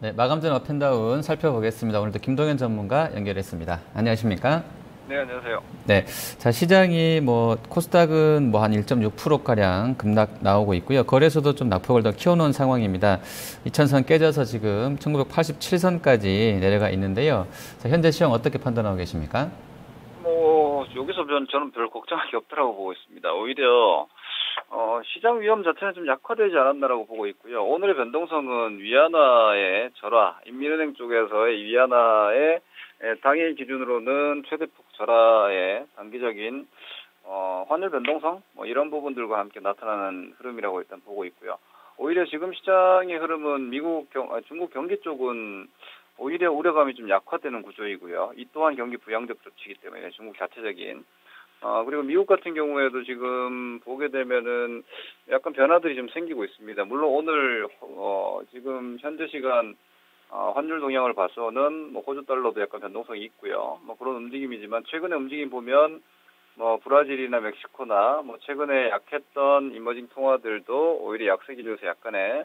네, 마감 전 업앤다운 살펴보겠습니다. 오늘도 김동현 전문가 연결했습니다. 안녕하십니까? 네, 안녕하세요. 네. 자, 시장이 코스닥은 한 1.6%가량 급락 나오고 있고요. 거래소도 좀 낙폭을 더 키워놓은 상황입니다. 2000선 깨져서 지금 1987선까지 내려가 있는데요. 자, 현재 시황 어떻게 판단하고 계십니까? 여기서 저는 별 걱정할 게 없다라고 보고 있습니다. 오히려, 시장 위험 자체는 좀 약화되지 않았나라고 보고 있고요. 오늘의 변동성은 위안화의 절하, 인민은행 쪽에서의 위안화의 당일 기준으로는 최대폭 절하의 단기적인, 환율 변동성, 이런 부분들과 함께 나타나는 흐름이라고 일단 보고 있고요. 오히려 지금 시장의 흐름은 중국 경기 쪽은 오히려 우려감이 좀 약화되는 구조이고요. 이 또한 경기 부양적 조치이기 때문에 중국 자체적인. 그리고 미국 같은 경우에도 지금 보게 되면은 약간 변화들이 좀 생기고 있습니다. 물론 오늘, 지금 현재 시간, 환율 동향을 봐서는 호주 달러도 약간 변동성이 있고요. 그런 움직임이지만 최근의 움직임 보면 브라질이나 멕시코나 최근에 약했던 이머징 통화들도 오히려 약세 기조에서 약간의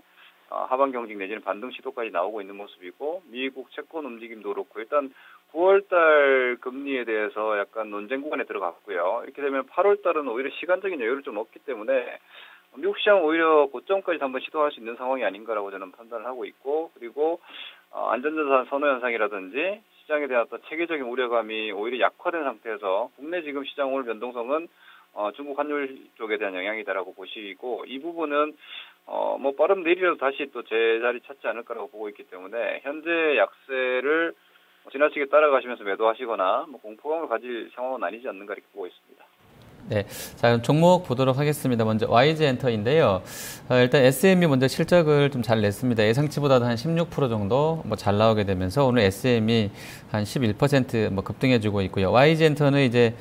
하방 경직 내지는 반등 시도까지 나오고 있는 모습이고, 미국 채권 움직임도 그렇고, 일단 9월달 금리에 대해서 약간 논쟁 구간에 들어갔고요. 이렇게 되면 8월달은 오히려 시간적인 여유를 좀 얻기 때문에 미국 시장 오히려 고점까지 한번 시도할 수 있는 상황이 아닌가라고 저는 판단을 하고 있고, 그리고 안전자산 선호 현상이라든지 시장에 대한 어떤 체계적인 우려감이 오히려 약화된 상태에서 국내 지금 시장 오늘 변동성은 중국 환율 쪽에 대한 영향이다라고 보시고, 이 부분은 빠른 내일이라도 다시 또 제자리 찾지 않을까라고 보고 있기 때문에 현재 약세를 지나치게 따라가시면서 매도하시거나 공포감을 가질 상황은 아니지 않는가 이렇게 보고 있습니다. 네. 자, 그럼 종목 보도록 하겠습니다. 먼저 YG 엔터인데요. 일단 SM이 먼저 실적을 좀 잘 냈습니다. 예상치보다도 한 16% 정도 잘 나오게 되면서 오늘 SM이 한 11% 급등해주고 있고요. YG 엔터는 이제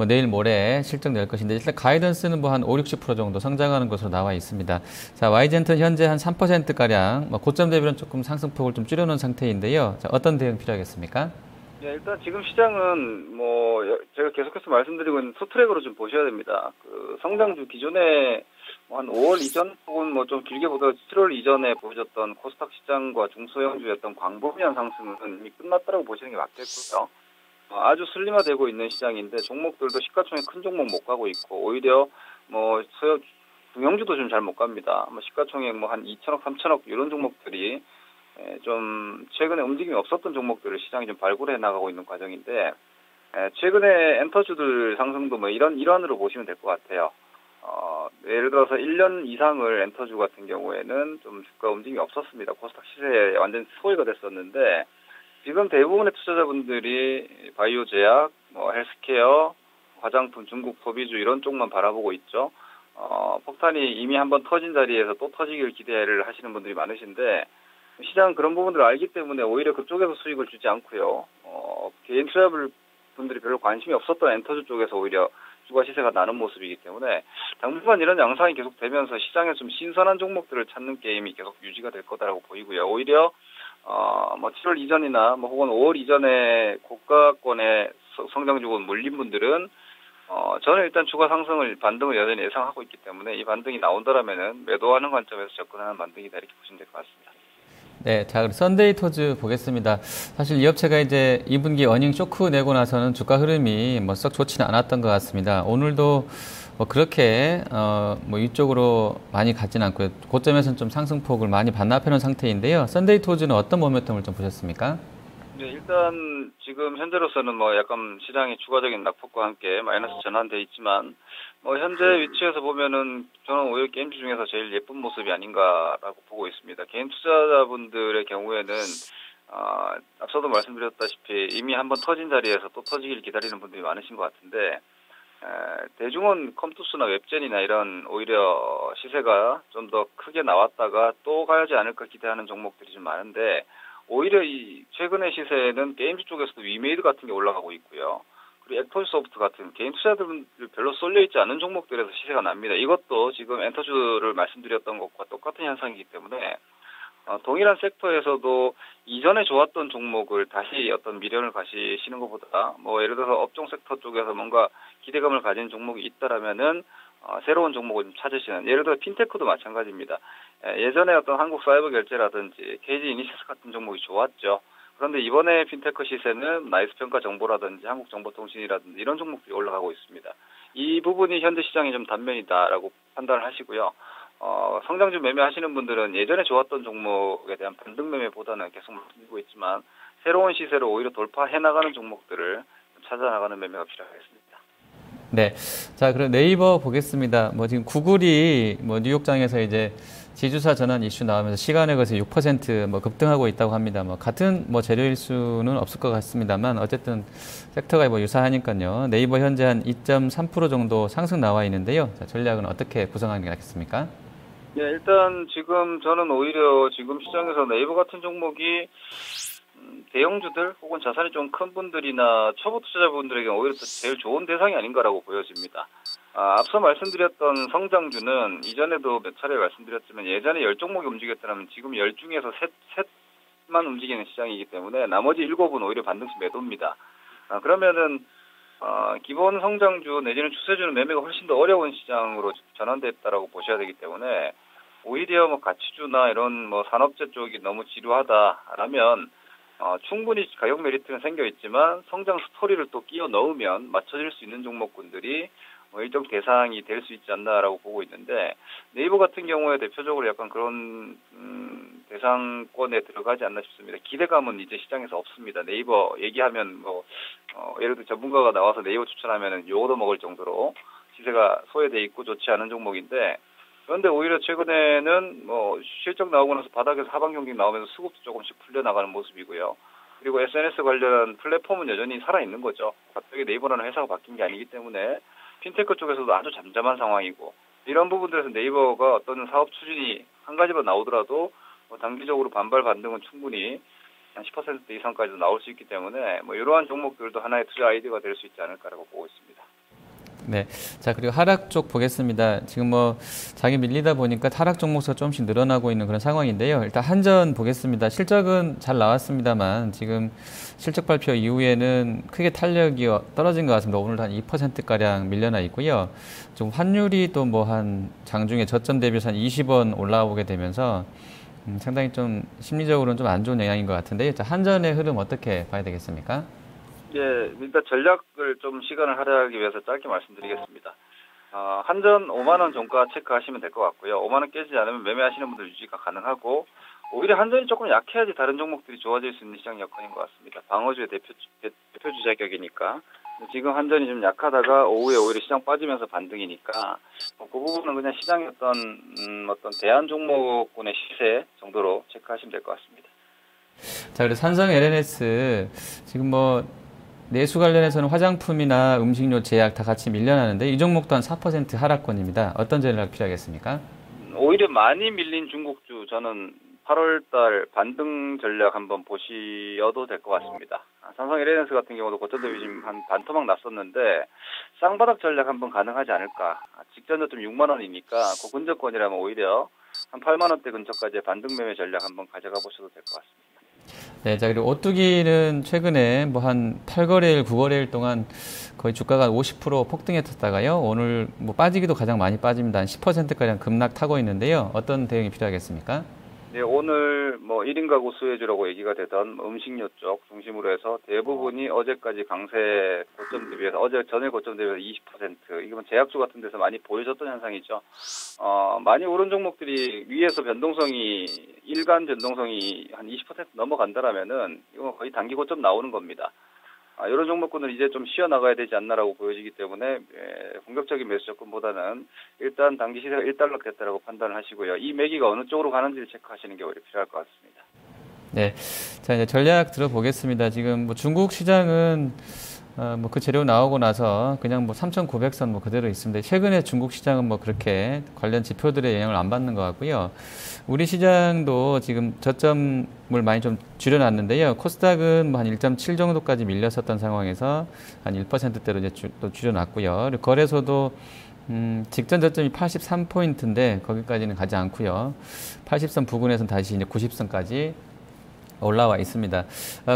내일 모레 실적 낼 것인데 일단 가이던스는 한 5, 60% 정도 성장하는 것으로 나와 있습니다. 자, YG 엔터는 현재 한 3%가량 고점 대비로는 조금 상승폭을 좀 줄여놓은 상태인데요. 자, 어떤 대응 필요하겠습니까? 네, 일단 지금 시장은 제가 계속해서 말씀드리고 있는 투트랙으로 좀 보셔야 됩니다. 그 성장주 기존에 한 5월 이전 혹은 좀 길게 보다 7월 이전에 보여줬던 코스닥 시장과 중소형주였던 광범위한 상승은 이미 끝났다고 보시는 게 맞겠고요. 아주 슬림화되고 있는 시장인데 종목들도 시가총액 큰 종목 못 가고 있고, 오히려 중형주도 좀 잘 못 갑니다. 시가총액 한 2천억, 3천억 이런 종목들이 좀 최근에 움직임이 없었던 종목들을 시장이 좀 발굴해 나가고 있는 과정인데, 최근에 엔터주들 상승도 이런 일환으로 보시면 될 것 같아요. 예를 들어서 1년 이상을 엔터주 같은 경우에는 좀 주가 움직임이 없었습니다. 코스닥 시세에 완전 소외가 됐었는데, 지금 대부분의 투자자분들이 바이오 제약, 헬스케어, 화장품, 중국 소비주 이런 쪽만 바라보고 있죠. 폭탄이 이미 한번 터진 자리에서 또 터지길 기대를 하시는 분들이 많으신데, 시장은 그런 부분들을 알기 때문에 오히려 그쪽에서 수익을 주지 않고요. 개인 투자분들이 별로 관심이 없었던 엔터주 쪽에서 오히려 주가 시세가 나는 모습이기 때문에 당분간 이런 양상이 계속되면서 시장에 좀 신선한 종목들을 찾는 게임이 계속 유지가 될 거다라고 보이고요. 오히려 7월 이전이나 혹은 5월 이전에 고가권의 성장주군 물린 분들은 저는 일단 주가 상승을 반등을 여전히 예상하고 있기 때문에 이 반등이 나온다라면은 매도하는 관점에서 접근하는 반등이다 이렇게 보시면 될 것 같습니다. 네, 자, 그럼 썬데이토즈 보겠습니다. 사실 이 업체가 이제 2분기 어닝 쇼크 내고 나서는 주가 흐름이 썩 좋지는 않았던 것 같습니다. 오늘도 그렇게 이쪽으로 많이 갔지는 않고요. 고점에서는 좀 상승폭을 많이 반납해 놓은 상태인데요. 썬데이토즈는 어떤 모멘텀을 좀 보셨습니까? 네, 일단 지금 현재로서는 약간 시장이 추가적인 낙폭과 함께 마이너스 전환돼 있지만 현재 위치에서 보면은 저는 오히려 게임주 중에서 제일 예쁜 모습이 아닌가라고 보고 있습니다. 개인 투자자분들의 경우에는 앞서도 말씀드렸다시피 이미 한번 터진 자리에서 또 터지길 기다리는 분들이 많으신 것 같은데, 대중은 컴투스나 웹젠이나 이런 오히려 시세가 좀 더 크게 나왔다가 또 가야지 않을까 기대하는 종목들이 좀 많은데, 오히려 이 최근의 시세는 게임즈 쪽에서도 위메이드 같은 게 올라가고 있고요. 그리고 액터소프트 같은 개인 투자자들 별로 쏠려있지 않은 종목들에서 시세가 납니다. 이것도 지금 엔터주를 말씀드렸던 것과 똑같은 현상이기 때문에 동일한 섹터에서도 이전에 좋았던 종목을 다시 어떤 미련을 가시시는 것보다 예를 들어서 업종 섹터 쪽에서 뭔가 기대감을 가진 종목이 있다라면은 새로운 종목을 좀 찾으시는, 예를 들어 핀테크도 마찬가지입니다. 예전에 어떤 한국사이버결제라든지 KG 이니시스 같은 종목이 좋았죠. 그런데 이번에 핀테크 시세는 나이스평가정보라든지 한국정보통신이라든지 이런 종목들이 올라가고 있습니다. 이 부분이 현재 시장이 좀 단면이다라고 판단을 하시고요. 성장주 매매하시는 분들은 예전에 좋았던 종목에 대한 반등 매매보다는 계속 말씀드리고 있지만 새로운 시세로 오히려 돌파해 나가는 종목들을 찾아나가는 매매가 필요하겠습니다. 네. 자, 그럼 네이버 보겠습니다. 지금 구글이 뉴욕장에서 이제 지주사 전환 이슈 나오면서 시간에 걸쳐 6% 급등하고 있다고 합니다. 같은 재료일 수는 없을 것 같습니다만 어쨌든 섹터가 유사하니까요. 네이버 현재 한 2.3% 정도 상승 나와 있는데요. 자, 전략은 어떻게 구성하는 게 낫겠습니까? 네, 일단 지금 저는 오히려 지금 시장에서 네이버 같은 종목이 대형주들 혹은 자산이 좀 큰 분들이나 초보 투자자분들에게 오히려 제일 좋은 대상이 아닌가라고 보여집니다. 앞서 말씀드렸던 성장주는 이전에도 몇 차례 말씀드렸지만 예전에 10종목이 움직였다면 지금 10중에서 셋만 움직이는 시장이기 때문에 나머지 7은 오히려 반등식 매도입니다. 그러면은 기본 성장주 내지는 추세주는 매매가 훨씬 더 어려운 시장으로 전환됐다라고 보셔야 되기 때문에 오히려 가치주나 이런 산업재 쪽이 너무 지루하다라면 충분히 가격 메리트는 생겨 있지만 성장 스토리를 또 끼워 넣으면 맞춰질 수 있는 종목군들이 일정 대상이 될 수 있지 않나라고 보고 있는데 네이버 같은 경우에 대표적으로 약간 그런 대상권에 들어가지 않나 싶습니다. 기대감은 이제 시장에서 없습니다. 네이버 얘기하면 예를 들어 전문가가 나와서 네이버 추천하면은 욕도 먹을 정도로 시세가 소외돼 있고 좋지 않은 종목인데 그런데 오히려 최근에는 실적 나오고 나서 바닥에서 하방 경기 나오면서 수급도 조금씩 풀려나가는 모습이고요. 그리고 SNS 관련 플랫폼은 여전히 살아있는 거죠. 갑자기 네이버라는 회사가 바뀐 게 아니기 때문에 핀테크 쪽에서도 아주 잠잠한 상황이고 이런 부분들에서 네이버가 어떤 사업 추진이 한 가지만 나오더라도 단기적으로 반발 반등은 충분히 한 10% 이상까지도 나올 수 있기 때문에 이러한 종목들도 하나의 투자 아이디어가 될 수 있지 않을까라고 보고 있습니다. 네. 자, 그리고 하락 쪽 보겠습니다. 지금 장이 밀리다 보니까 하락 종목수가 조금씩 늘어나고 있는 그런 상황인데요. 일단 한전 보겠습니다. 실적은 잘 나왔습니다만 지금 실적 발표 이후에는 크게 탄력이 떨어진 것 같습니다. 오늘도 한 2%가량 밀려나 있고요. 좀 환율이 또 한 장중에 저점 대비해서 한 20원 올라오게 되면서 상당히 좀 심리적으로는 좀 안 좋은 영향인 것 같은데요. 자, 한전의 흐름 어떻게 봐야 되겠습니까? 예, 일단 전략을 좀 시간을 할애하기 위해서 짧게 말씀드리겠습니다. 한전 5만 원 종가 체크하시면 될 것 같고요. 5만 원 깨지지 않으면 매매하시는 분들 유지가 가능하고 오히려 한전이 조금 약해야지 다른 종목들이 좋아질 수 있는 시장 여건인 것 같습니다. 방어주의 대표주 자격이니까. 지금 한전이 좀 약하다가 오후에 오히려 시장 빠지면서 반등이니까 그 부분은 그냥 시장의 어떤 대안 종목군의 시세 정도로 체크하시면 될 것 같습니다. 자, 그리고 삼성 LNS 지금 내수 관련해서는 화장품이나 음식료, 제약 다 같이 밀려나는데 이 종목도 한 4% 하락권입니다. 어떤 전략 필요하겠습니까? 오히려 많이 밀린 중국주 저는 8월달 반등 전략 한번 보셔도 될 것 같습니다. 삼성 LNS 같은 경우도 고점 대비 지금 한 반토막 났었는데 쌍바닥 전략 한번 가능하지 않을까. 직전 저점 6만 원이니까 그 근저권이라면 오히려 한 8만 원대 근처까지의 반등 매매 전략 한번 가져가 보셔도 될 것 같습니다. 네, 자, 그리고 오뚜기는 최근에 한 8거래일, 9거래일 동안 거의 주가가 50% 폭등했었다가요. 오늘 빠지기도 가장 많이 빠집니다. 한 10%가량 급락 타고 있는데요. 어떤 대응이 필요하겠습니까? 네, 오늘 1인 가구 수혜주라고 얘기가 되던 음식료 쪽 중심으로 해서 대부분이 어제까지 강세 고점 대비해서 전일 고점 대비해서 20% 이건 제약주 같은 데서 많이 보여줬던 현상이죠. 많이 오른 종목들이 위에서 일간 변동성이 한 20% 넘어간다라면은 이건 거의 단기 고점 나오는 겁니다. 이런 종목군은 이제 좀 쉬어나가야 되지 않나라고 보여지기 때문에 공격적인 매수 접근보다는 일단 단기 시세가 1달러 됐다라고 판단을 하시고요. 이 매기가 어느 쪽으로 가는지를 체크하시는 게 오히려 필요할 것 같습니다. 네, 자, 이제 전략 들어보겠습니다. 지금 중국 시장은 그 재료 나오고 나서 그냥 3,900선 그대로 있습니다. 최근에 중국 시장은 그렇게 관련 지표들의 영향을 안 받는 것 같고요. 우리 시장도 지금 저점을 많이 좀 줄여놨는데요. 코스닥은 한 1.7 정도까지 밀렸었던 상황에서 한 1%대로 이제 또 줄여놨고요. 그리고 거래소도 직전 저점이 83포인트인데 거기까지는 가지 않고요. 80선 부근에서는 다시 이제 90선까지 올라와 있습니다.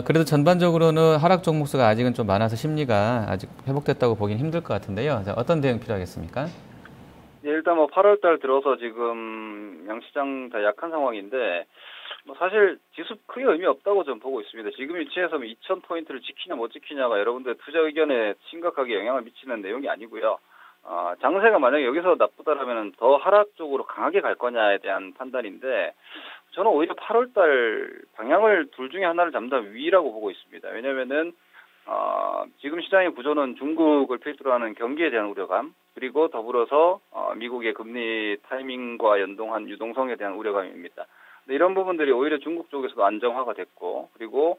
그래도 전반적으로는 하락 종목수가 아직은 좀 많아서 심리가 아직 회복됐다고 보긴 힘들 것 같은데요. 자, 어떤 대응 필요하겠습니까? 예, 일단 뭐 8월 달 들어서 지금 양시장 다 약한 상황인데 뭐 사실 지수 크게 의미 없다고 저는 보고 있습니다. 지금 위치에서 2,000포인트를 지키냐 못 지키냐가 여러분들의 투자 의견에 심각하게 영향을 미치는 내용이 아니고요. 장세가 만약에 여기서 나쁘다라면 더 하락 쪽으로 강하게 갈 거냐에 대한 판단인데 저는 오히려 8월 달 방향을 둘 중에 하나를 잡는다면 위라고 보고 있습니다. 왜냐면은 지금 시장의 구조는 중국을 필두로 하는 경기에 대한 우려감, 그리고 더불어서 미국의 금리 타이밍과 연동한 유동성에 대한 우려감입니다. 근데 이런 부분들이 오히려 중국 쪽에서도 안정화가 됐고, 그리고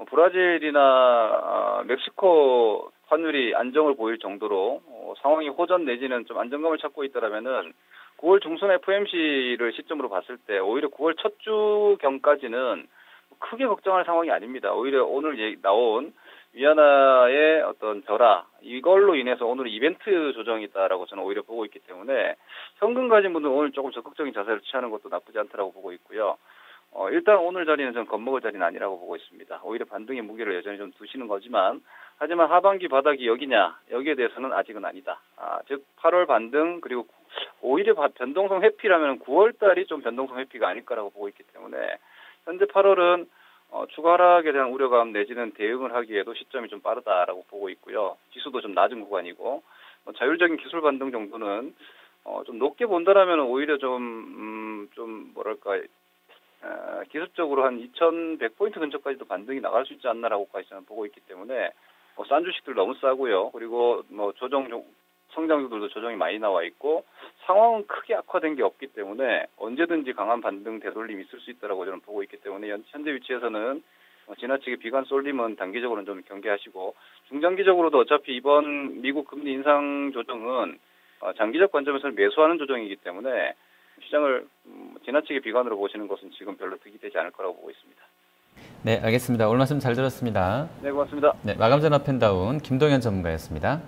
브라질이나 멕시코 환율이 안정을 보일 정도로 상황이 호전 내지는 좀 안정감을 찾고 있다라면은 9월 중순 FOMC를 시점으로 봤을 때 오히려 9월 첫 주경까지는 크게 걱정할 상황이 아닙니다. 오히려 오늘 나온 위안화의 어떤 절하, 이걸로 인해서 오늘 이벤트 조정이다라고 저는 오히려 보고 있기 때문에 현금 가진 분들은 오늘 조금 적극적인 자세를 취하는 것도 나쁘지 않다라고 보고 있고요. 일단 오늘 자리는 좀 겁먹을 자리는 아니라고 보고 있습니다. 오히려 반등의 무게를 여전히 좀 두시는 거지만, 하지만 하반기 바닥이 여기냐, 여기에 대해서는 아직은 아니다. 즉 8월 반등, 그리고 오히려 변동성 회피라면 9월 달이 좀 변동성 회피가 아닐까라고 보고 있기 때문에 현재 8월은 추가 하락에 대한 우려감 내지는 대응을 하기에도 시점이 좀 빠르다라고 보고 있고요. 지수도 좀 낮은 구간이고, 자율적인 기술 반등 정도는 좀 높게 본다라면 오히려 좀 뭐랄까, 기술적으로 한 2,100포인트 근처까지도 반등이 나갈 수 있지 않나라고까지 저는 보고 있기 때문에 싼 주식들 너무 싸고요. 그리고 성장주들도 조정이 많이 나와 있고 상황은 크게 악화된 게 없기 때문에 언제든지 강한 반등 되돌림이 있을 수 있다라고 저는 보고 있기 때문에 현재 위치에서는 지나치게 비관 쏠림은 단기적으로는 좀 경계하시고, 중장기적으로도 어차피 이번 미국 금리 인상 조정은 장기적 관점에서는 매수하는 조정이기 때문에 시장을 지나치게 비관으로 보시는 것은 지금 별로 득이 되지 않을 거라고 보고 있습니다. 네, 알겠습니다. 오늘 말씀 잘 들었습니다. 네, 고맙습니다. 네, 마감전 업앤다운 김동현 전문가였습니다.